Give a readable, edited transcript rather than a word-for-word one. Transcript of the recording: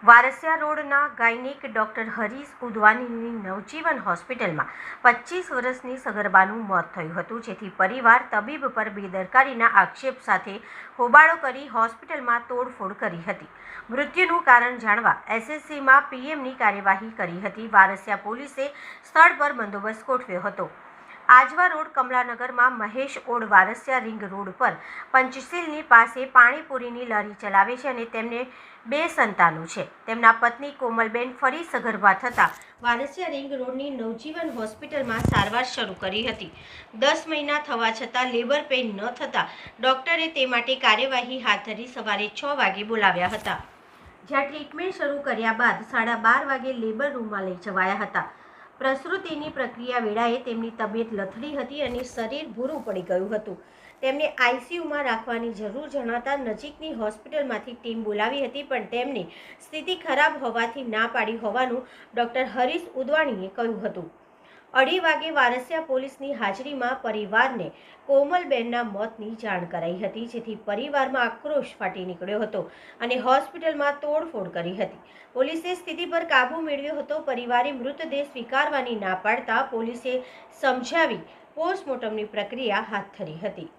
વારસિયા રોડના gynaec doctor Harish ઉદવાનીની નવજીવન હોસ્પિટલમાં 25 વર્ષની સગર્ભાનું મોત થયું હતું, જેથી પરિવાર તબીબ પર બેદરકારીના આક્ષેપ સાથે હોબાળો કરી હોસ્પિટલમાં તોડફોડ કરી હતી. મૃત્યુનું કારણ જાણવા એસએસસીમાં પીએમની કાર્યવાહી કરી હતી. વારસિયા પોલીસે સ્થળ પર બંદોબસ્ત ગોઠવ્યો હતો. આજવા રોડ કમલાનગરમાં મહેશ ઓડ વારસિયા રિંગ રોડ પર પંચશીલની પાસે પાણીપુરીની લારી ચલાવે છે અને તેમને 2 સંતાનો છે. તેમના પત્ની કોમલબેન ફરી સગર્ભા થતાં વારસિયા રિંગ રોડની નવજીવન હોસ્પિટલમાં સારવાર શરૂ કરી હતી. 10 મહિના થવા છતાં લેબર પેઇન ન થતાં ડોક્ટરે તે માટે કાર્યવાહી હાથ ધરી સવારે 6 વાગે બોલાવ્યા હતા, જ્યાં ટ્રીટમેન્ટ શરૂ કર્યા બાદ 12:30 વાગે લેબર રૂમમાં લઈ જવાયા હતા. પ્રસૂતિની પ્રક્રિયા વેળાએ તેમની તબિયત લથડી હતી અને શરીર ભૂરું પડી ગયું હતું. તેમને આઈસીયુમાં રાખવાની જરૂર જણાતા નજીકની હોસ્પિટલમાંથી ટીમ બોલાવી હતી, પણ તેમની સ્થિતિ ખરાબ હોવાથી ના પાડી હોવાનું ડોક્ટર હરીશ ઉદવાણીએ કહ્યું હતું. 2:30 વાગે વારસિયા પોલીસની હાજરીમાં પરિવારને કોમલબેનના મોતની જાણ કરાઈ હતી, જેથી પરિવારમાં આક્રોશ ફાટી નીકળ્યો હતો અને હોસ્પિટલમાં તોડફોડ કરી હતી. પોલીસે સ્થિતિ પર કાબૂ મેળવ્યો હતો. પરિવારે મૃતદેહ સ્વીકારવાની ના પાડતા પોલીસે સમજાવી પોસ્ટમોર્ટમની પ્રક્રિયા હાથ ધરી હતી.